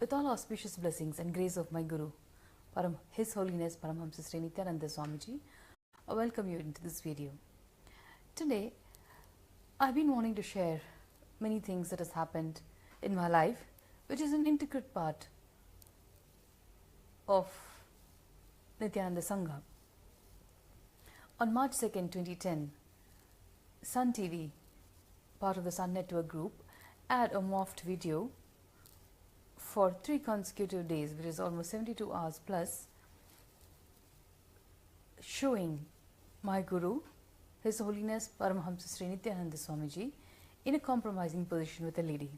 With all auspicious blessings and grace of my Guru, His Holiness Paramahamsa Sri Nithyananda Swamiji, I welcome you into this video. Today, I've been wanting to share many things that has happened in my life, which is an intricate part of Nithyananda Sangha. On March 2nd, 2010, Sun TV, part of the Sun Network group, aired a morphed video for 3 consecutive days, which is almost 72 hours plus, showing my Guru, His Holiness Paramahamsa Sri Nithyananda Swamiji, in a compromising position with a lady,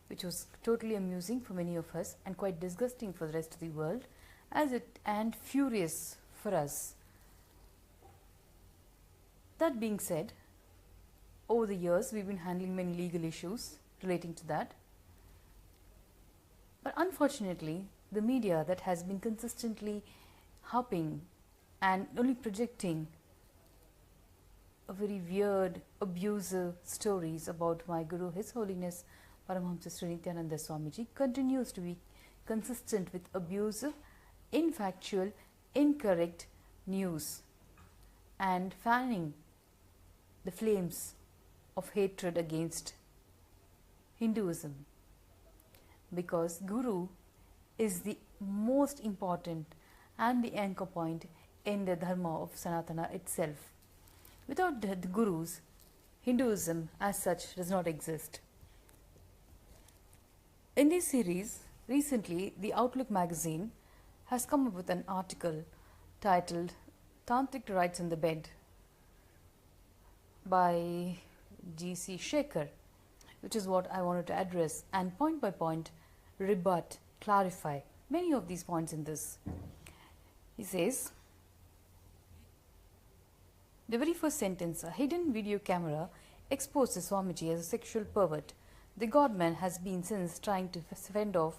which was totally amusing for many of us and quite disgusting for the rest of the world, and furious for us. That being said, over the years we've been handling many legal issues relating to that. But unfortunately, the media that has been consistently harping and only projecting a very weird, abusive stories about my Guru, His Holiness Paramahamsa Sri Nithyananda Swamiji, continues to be consistent with abusive, infactual, incorrect news and fanning the flames of hatred against Hinduism. Because Guru is the most important and the anchor point in the Dharma of Sanatana itself. Without the Gurus, Hinduism as such does not exist. In this series, recently the Outlook magazine has come up with an article titled Tantric Rites in the Bed by G.C. Shekhar, which is what I wanted to address and point by point rebut, clarify many of these points in this. He says, the very first sentence, a hidden video camera exposes Swamiji as a sexual pervert. The godman has been since trying to fend off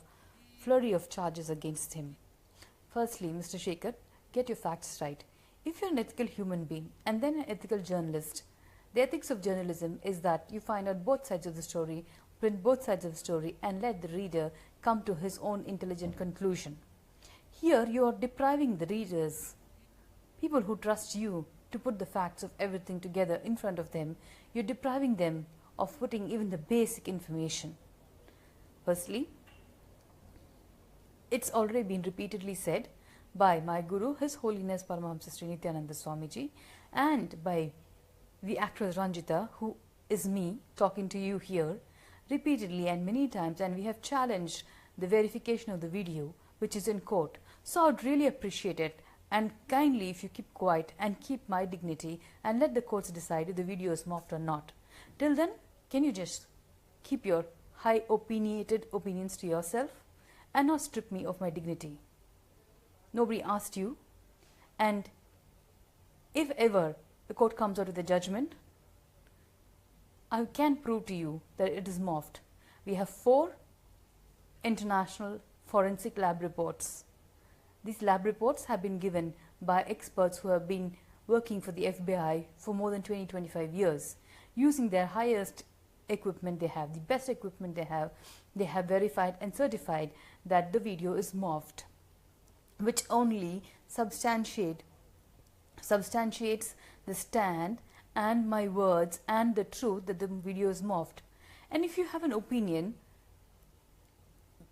flurry of charges against him. Firstly, Mr. Shekhar, get your facts right. If you're an ethical human being and then an ethical journalist, the ethics of journalism is that you find out both sides of the story, print both sides of the story, and let the reader come to his own intelligent conclusion. Here you are depriving the readers, people who trust you to put the facts of everything together in front of them, you're depriving them of putting even the basic information. Firstly, it's already been repeatedly said by my Guru, His Holiness Paramahamsa Sri Nithyananda Swamiji, and by the actress Ranjitha, who is me talking to you here, repeatedly and many times, and we have challenged the verification of the video, which is in court. So I would really appreciate it, and kindly if you keep quiet and keep my dignity and let the courts decide if the video is morphed or not. Till then, can you just keep your high opinionated opinions to yourself and not strip me of my dignity? Nobody asked you, and if ever the court comes out with a judgment, I can prove to you that it is morphed. We have 4 international forensic lab reports. These lab reports have been given by experts who have been working for the FBI for more than 20-25 years. Using their highest equipment they have, the best equipment they have verified and certified that the video is morphed, which only substantiates the stand and my words and the truth that the video is morphed. And if you have an opinion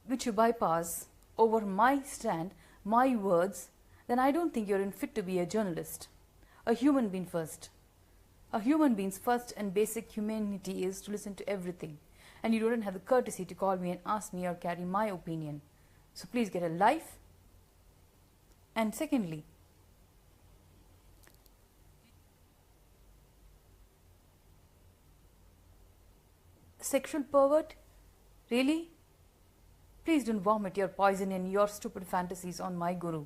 which you bypass over my stand, my words, then I don't think you're fit to be a journalist. A human being first. A human being's first and basic humanity is to listen to everything. And you don't have the courtesy to call me and ask me or carry my opinion. So please get a life. And secondly, sexual pervert? Really? Please don't vomit your poison and your stupid fantasies on my Guru.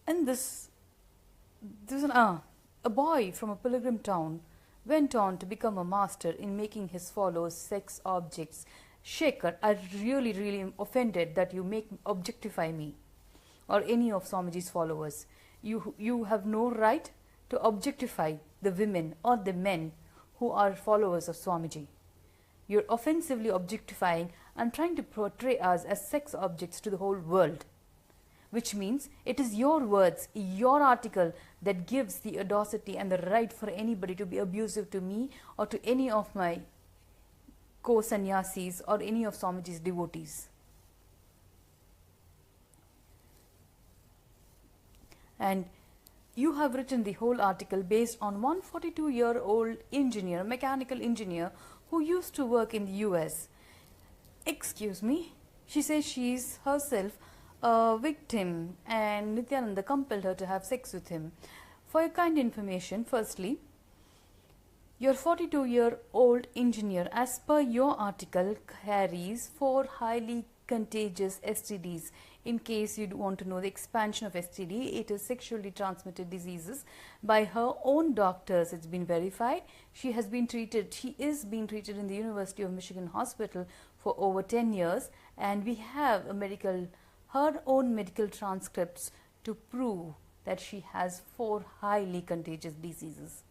And a boy from a pilgrim town went on to become a master in making his followers sex objects. Shekhar, I really am offended that you objectify me or any of Swamiji's followers. You have no right to objectify the women or the men who are followers of Swamiji. You're offensively objectifying and trying to portray us as sex objects to the whole world. Which means it is your words, your article that gives the audacity and the right for anybody to be abusive to me or to any of my co-sannyasis or any of Swamiji's devotees. And you have written the whole article based on one 42-year-old engineer, mechanical engineer, who used to work in the US. Excuse me, she says she is herself a victim and Nithyananda compelled her to have sex with him. For your kind information, firstly, your 42-year-old engineer, as per your article, carries 4 highly contagious STDs. In case you want to know the expansion of STD, it is sexually transmitted diseases. By her own doctors, it's been verified. She is being treated in the University of Michigan Hospital for over 10 years, and we have her own medical transcripts to prove that she has 4 highly contagious diseases.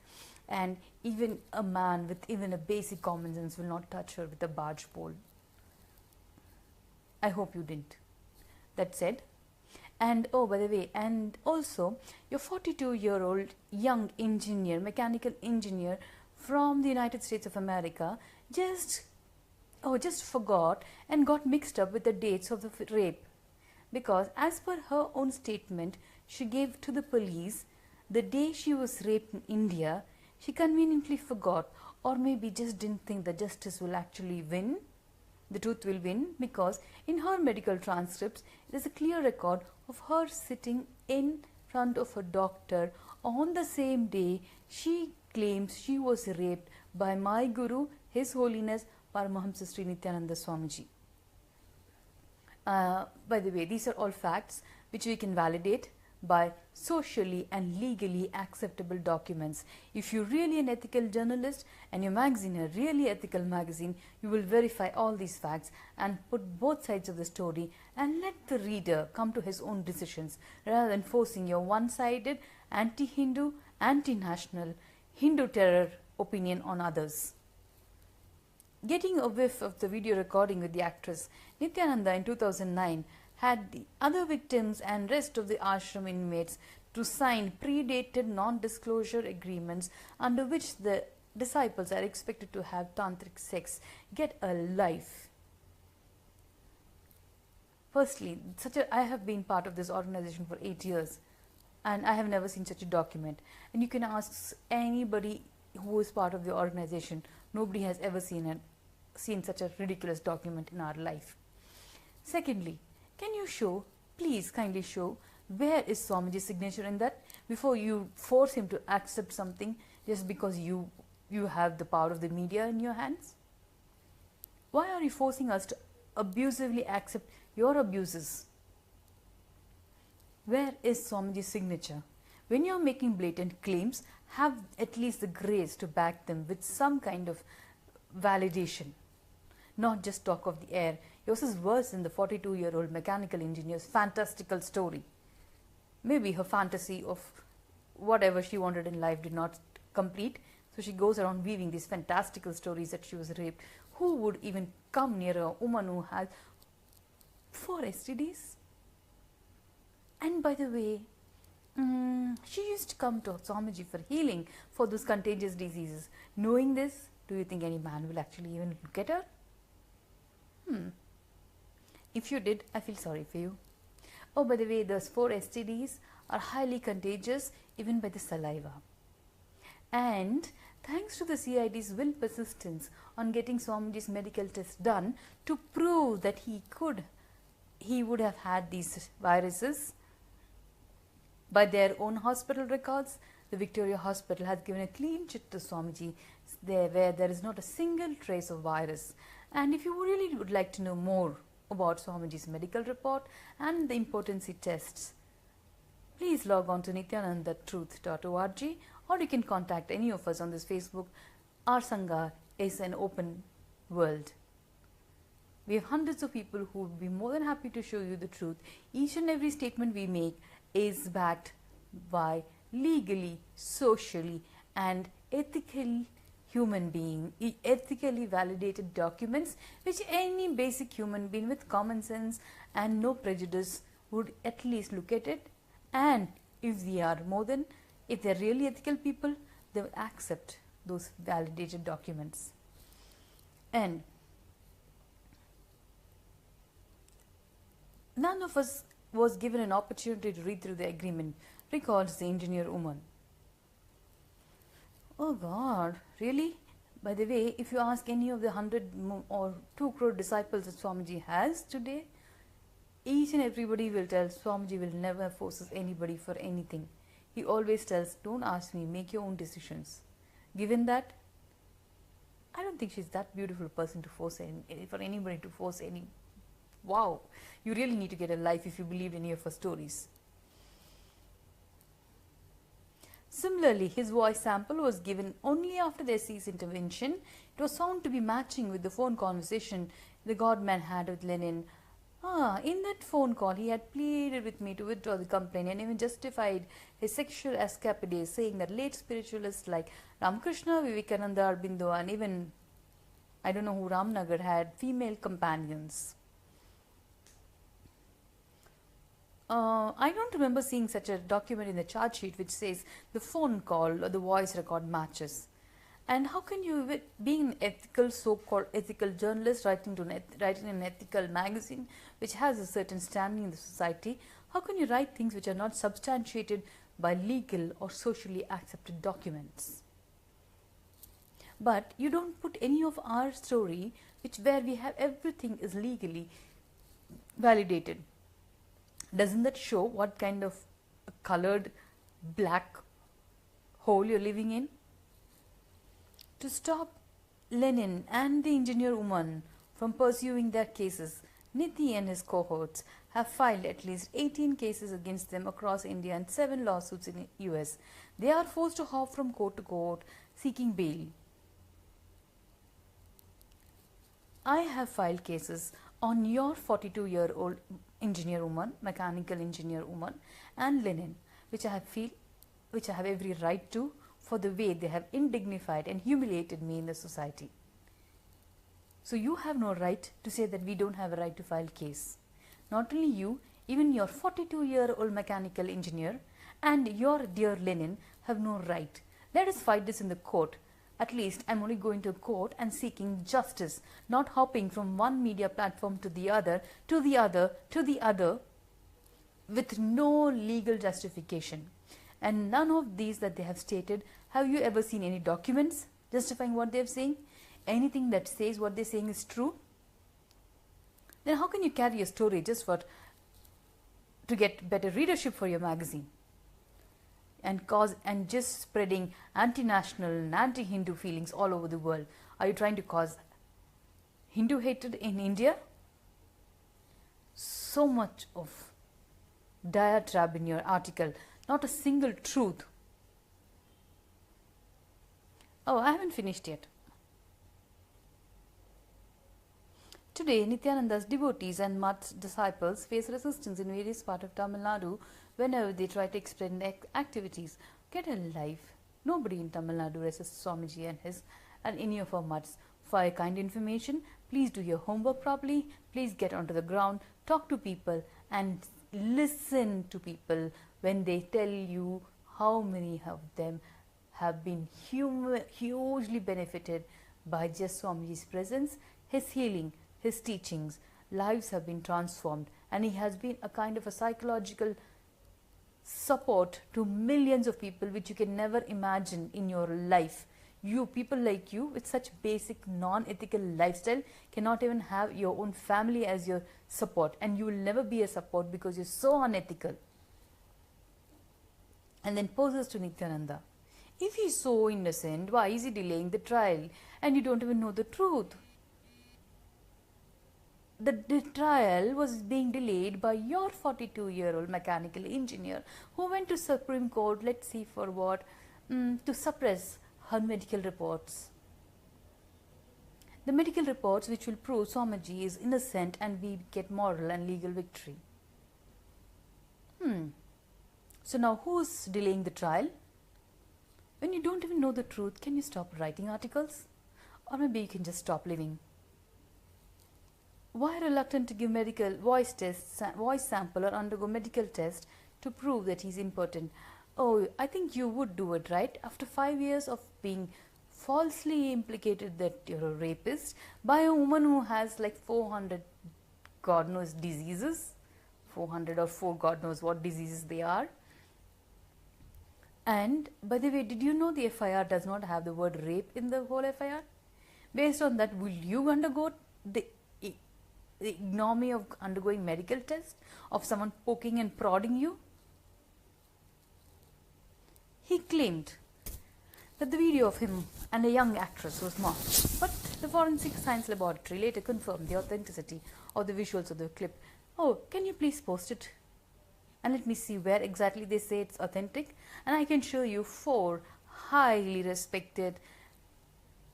And even a man with even a basic common sense will not touch her with a barge pole. I hope you didn't. That said, and oh, by the way, and also your 42-year-old young engineer, mechanical engineer from the United States of America just forgot and got mixed up with the dates of the rape. Because as per her own statement, she gave to the police the day she was raped in India. She conveniently forgot, or maybe just didn't think that justice will actually win. The truth will win, because in her medical transcripts, it is a clear record of her sitting in front of a doctor on the same day she claims she was raped by my Guru, His Holiness Paramahamsa Sri Nithyananda Swamiji. By the way, these are all facts which we can validate by socially and legally acceptable documents. If you're really an ethical journalist and your magazine a really ethical magazine, you will verify all these facts and put both sides of the story and let the reader come to his own decisions, rather than forcing your one-sided, anti-Hindu, anti-national, Hindu terror opinion on others. Getting a whiff of the video recording with the actress, Nithyananda in 2009 had the other victims and rest of the ashram inmates to sign predated non-disclosure agreements under which the disciples are expected to have tantric sex. Get a life. Firstly, I have been part of this organization for 8 years and I have never seen such a document. And you can ask anybody who is part of the organization. Nobody has ever seen such a ridiculous document in our life. Secondly, can you please kindly show, where is Swamiji's signature in that, before you force him to accept something just because you have the power of the media in your hands? Why are you forcing us to abusively accept your abuses? Where is Swamiji's signature? When you are making blatant claims, have at least the grace to back them with some kind of validation. Not just talk of the air. Yours is worse than the 42-year-old mechanical engineer's fantastical story. Maybe her fantasy of whatever she wanted in life did not complete, so she goes around weaving these fantastical stories that she was raped. Who would even come near a woman who has 4 STDs? And by the way, she used to come to Swamiji for healing for those contagious diseases. Knowing this, do you think any man will actually even look at her? If you did, I feel sorry for you. Oh, by the way, those 4 STDs are highly contagious even by the saliva. And thanks to the CID's will persistence on getting Swamiji's medical test done to prove that he would have had these viruses, by their own hospital records, the Victoria Hospital has given a clean chit to Swamiji where there is not a single trace of virus. And if you really would like to know more about Swamiji's medical report and the impotency tests, please log on to nithyanandatruth.org, or you can contact any of us on this Facebook. Our Sangha is an open world. We have hundreds of people who would be more than happy to show you the truth. Each and every statement we make is backed by legally, socially and ethically human being, ethically validated documents which any basic human being with common sense and no prejudice would at least look at it, and if they are if they are really ethical people, they will accept those validated documents. And none of us was given an opportunity to read through the agreement, recalls the engineer woman. Oh God, really? By the way, if you ask any of the 100 or 2 crore disciples that Swamiji has today, each and everybody will tell Swamiji will never forces anybody for anything. He always tells, don't ask me, make your own decisions. Given that, I don't think she's that beautiful a person to force for anybody to force any. Wow, you really need to get a life if you believe any of her stories. Similarly, his voice sample was given only after the SC's intervention. It was found to be matching with the phone conversation the Godman had with Lenin. In that phone call, he had pleaded with me to withdraw the complaint and even justified his sexual escapades, saying that late spiritualists like Ramakrishna, Vivekananda, Aurobindo, and even, I don't know who, Ramnagar had female companions. I don't remember seeing such a document in the charge sheet which says the phone call or the voice record matches. And how can you, being an ethical, so-called ethical journalist, writing in an ethical magazine which has a certain standing in the society, how can you write things which are not substantiated by legal or socially accepted documents? But you don't put any of our story where we have everything is legally validated. Doesn't that show what kind of a colored black hole you're living in? To stop Lenin and the engineer woman from pursuing their cases, Nithi and his cohorts have filed at least 18 cases against them across India and 7 lawsuits in the US. They are forced to hop from court to court seeking bail. I have filed cases on your 42-year-old engineer woman, mechanical engineer woman, and Lenin, which I have every right to, for the way they have indignified and humiliated me in the society. So you have no right to say that we don't have a right to file case. Not only you, even your 42-year-old mechanical engineer and your dear Lenin have no right. Let us fight this in the court. At least I'm only going to court and seeking justice, not hopping from one media platform to the other, to the other, to the other, with no legal justification. And none of these that they have stated, have you ever seen any documents justifying what they are saying? Anything that says what they are saying is true? Then how can you carry a story just to get better readership for your magazine? And just spreading anti-national and anti-Hindu feelings all over the world. Are you trying to cause Hindu hatred in India? So much of diatribe in your article, not a single truth. Oh, I haven't finished yet. Today, Nithyananda's devotees and Math's disciples face resistance in various parts of Tamil Nadu whenever they try to explain their activities. Get a life. Nobody in Tamil Nadu resists Swamiji and any of our Maths. For your kind information, please do your homework properly. Please get onto the ground, talk to people, and listen to people when they tell you how many of them have been hugely benefited by just Swamiji's presence, his healing, his teachings. Lives have been transformed, and he has been a kind of a psychological support to millions of people which you can never imagine in your life. You, people like you with such basic non-ethical lifestyle, cannot even have your own family as your support, and you will never be a support because you're so unethical. And then poses to Nithyananda. If he's so innocent, why is he delaying the trial? And you don't even know the truth. The trial was being delayed by your 42-year-old mechanical engineer who went to Supreme Court, let's see for what, to suppress her medical reports. The medical reports which will prove Swamiji is innocent and we get moral and legal victory. So now who's delaying the trial? When you don't even know the truth, can you stop writing articles? Or maybe you can just stop living. Why reluctant to give medical voice tests, voice sample or undergo medical test to prove that he's impotent? Oh, I think you would do it, right? After 5 years of being falsely implicated that you're a rapist by a woman who has like 400 God knows diseases, 400 or 4 God knows what diseases they are. And by the way, did you know the FIR does not have the word rape in the whole FIR? Based on that, will you undergo the ignominy of undergoing medical test of someone poking and prodding you? He claimed that the video of him and a young actress was mocked, but the forensic science laboratory later confirmed the authenticity of the visuals of the clip. Oh, can you please post it? And let me see where exactly they say it's authentic. And I can show you 4 highly respected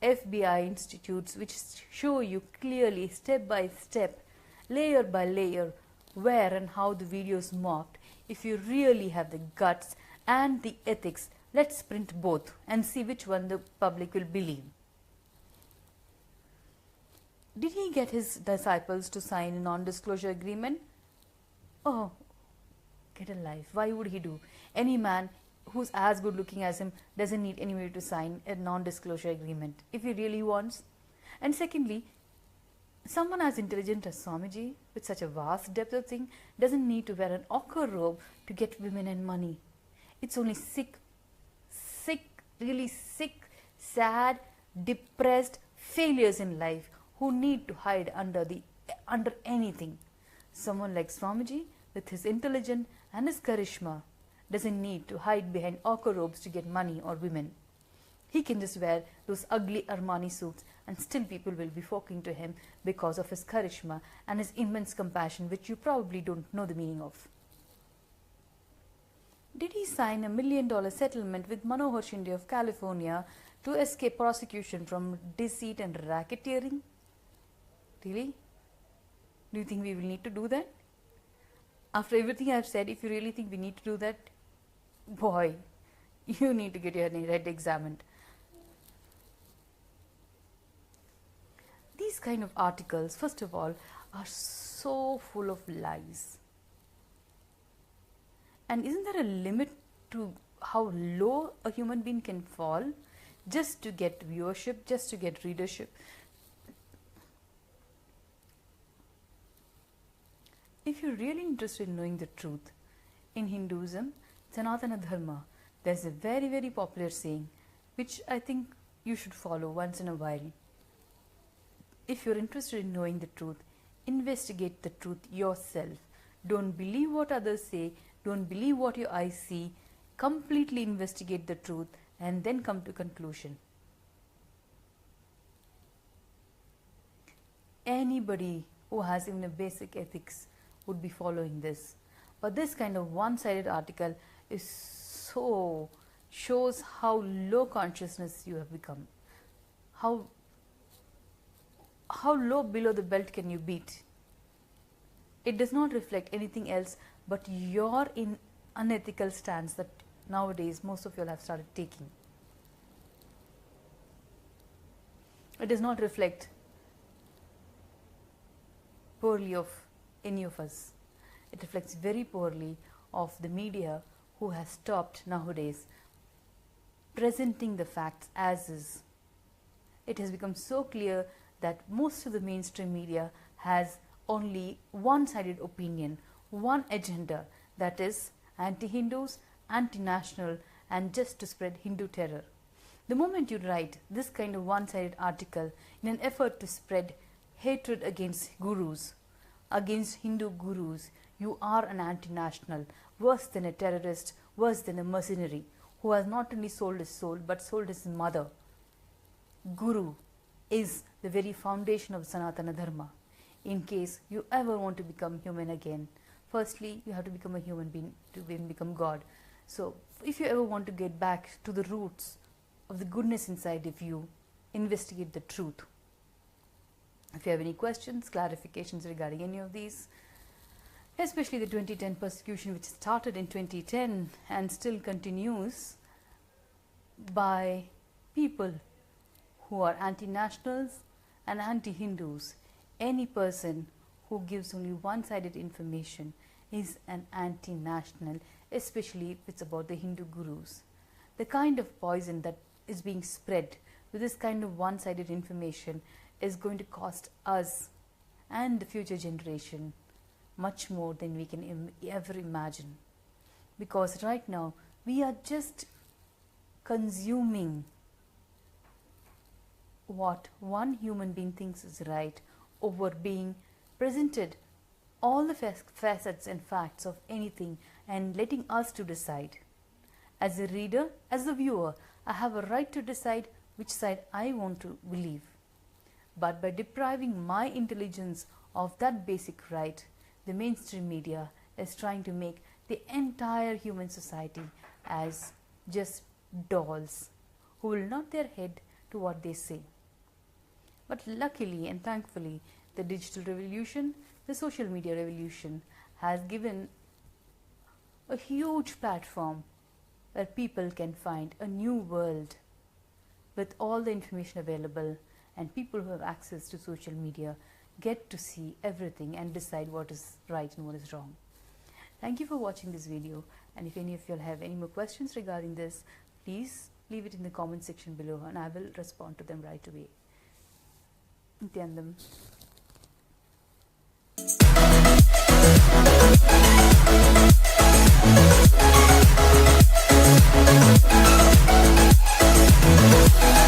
FBI institutes which show you clearly, step by step, layer by layer, where and how the video is mocked. If you really have the guts and the ethics, let's print both and see which one the public will believe. Did he get his disciples to sign a non-disclosure agreement? Oh, get a life. Why would he do? Any man who's as good looking as him doesn't need anybody to sign a non-disclosure agreement if he really wants. And secondly, someone as intelligent as Swamiji with such a vast depth of thing doesn't need to wear an ochre robe to get women and money. It's only sick, really sick, sad, depressed failures in life who need to hide under anything. Someone like Swamiji with his intelligence and his charisma doesn't need to hide behind ochre robes to get money or women. He can just wear those ugly Armani suits and still people will be flocking to him because of his charisma and his immense compassion, which you probably don't know the meaning of. Did he sign $1 million settlement with Manohar Shinde of California to escape prosecution from deceit and racketeering? Really? Do you think we will need to do that? After everything I've said, if you really think we need to do that, boy, you need to get your head examined. These kind of articles, first of all, are so full of lies. And isn't there a limit to how low a human being can fall just to get viewership, just to get readership? If you're really interested in knowing the truth, in Hinduism, Sanatana Dharma, there's a very, very popular saying which I think you should follow once in a while. If you're interested in knowing the truth, investigate the truth yourself. Don't believe what others say, don't believe what your eyes see, completely investigate the truth and then come to conclusion. Anybody who has even a basic ethics would be following this. But this kind of one-sided article shows how low consciousness you have become. How low below the belt can you beat? It does not reflect anything else but your unethical stance that nowadays most of you all have started taking. It does not reflect poorly of any of us. It reflects very poorly of the media who has stopped nowadays presenting the facts as is. It has become so clear that most of the mainstream media has only one-sided opinion, one agenda, that is anti-Hindus, anti-national, and just to spread Hindu terror. The moment you write this kind of one-sided article in an effort to spread hatred against gurus, against Hindu gurus, you are an anti-national, worse than a terrorist, worse than a mercenary, who has not only sold his soul but sold his mother. Guru is the very foundation of Sanatana Dharma. In case you ever want to become human again, firstly you have to become a human being to become God. So if you ever want to get back to the roots of the goodness inside of you, investigate the truth. If you have any questions, clarifications regarding any of these, especially the 2010 persecution which started in 2010 and still continues, by people who are anti-nationals and anti-Hindus. Any person who gives only one-sided information is an anti-national, especially if it's about the Hindu gurus. The kind of poison that is being spread with this kind of one-sided information is going to cost us and the future generation much more than we can ever imagine. Because right now we are just consuming what one human being thinks is right over being presented all the facets and facts of anything and letting us to decide. As a reader, as a viewer, I have a right to decide which side I want to believe. But by depriving my intelligence of that basic right, the mainstream media is trying to make the entire human society as just dolls who will nod their head to what they say. But luckily and thankfully, the digital revolution, the social media revolution has given a huge platform where people can find a new world with all the information available, and people who have access to social media get to see everything and decide what is right and what is wrong. Thank you for watching this video, and if any of you have any more questions regarding this, please leave it in the comment section below and I will respond to them right away. Nithyanandam.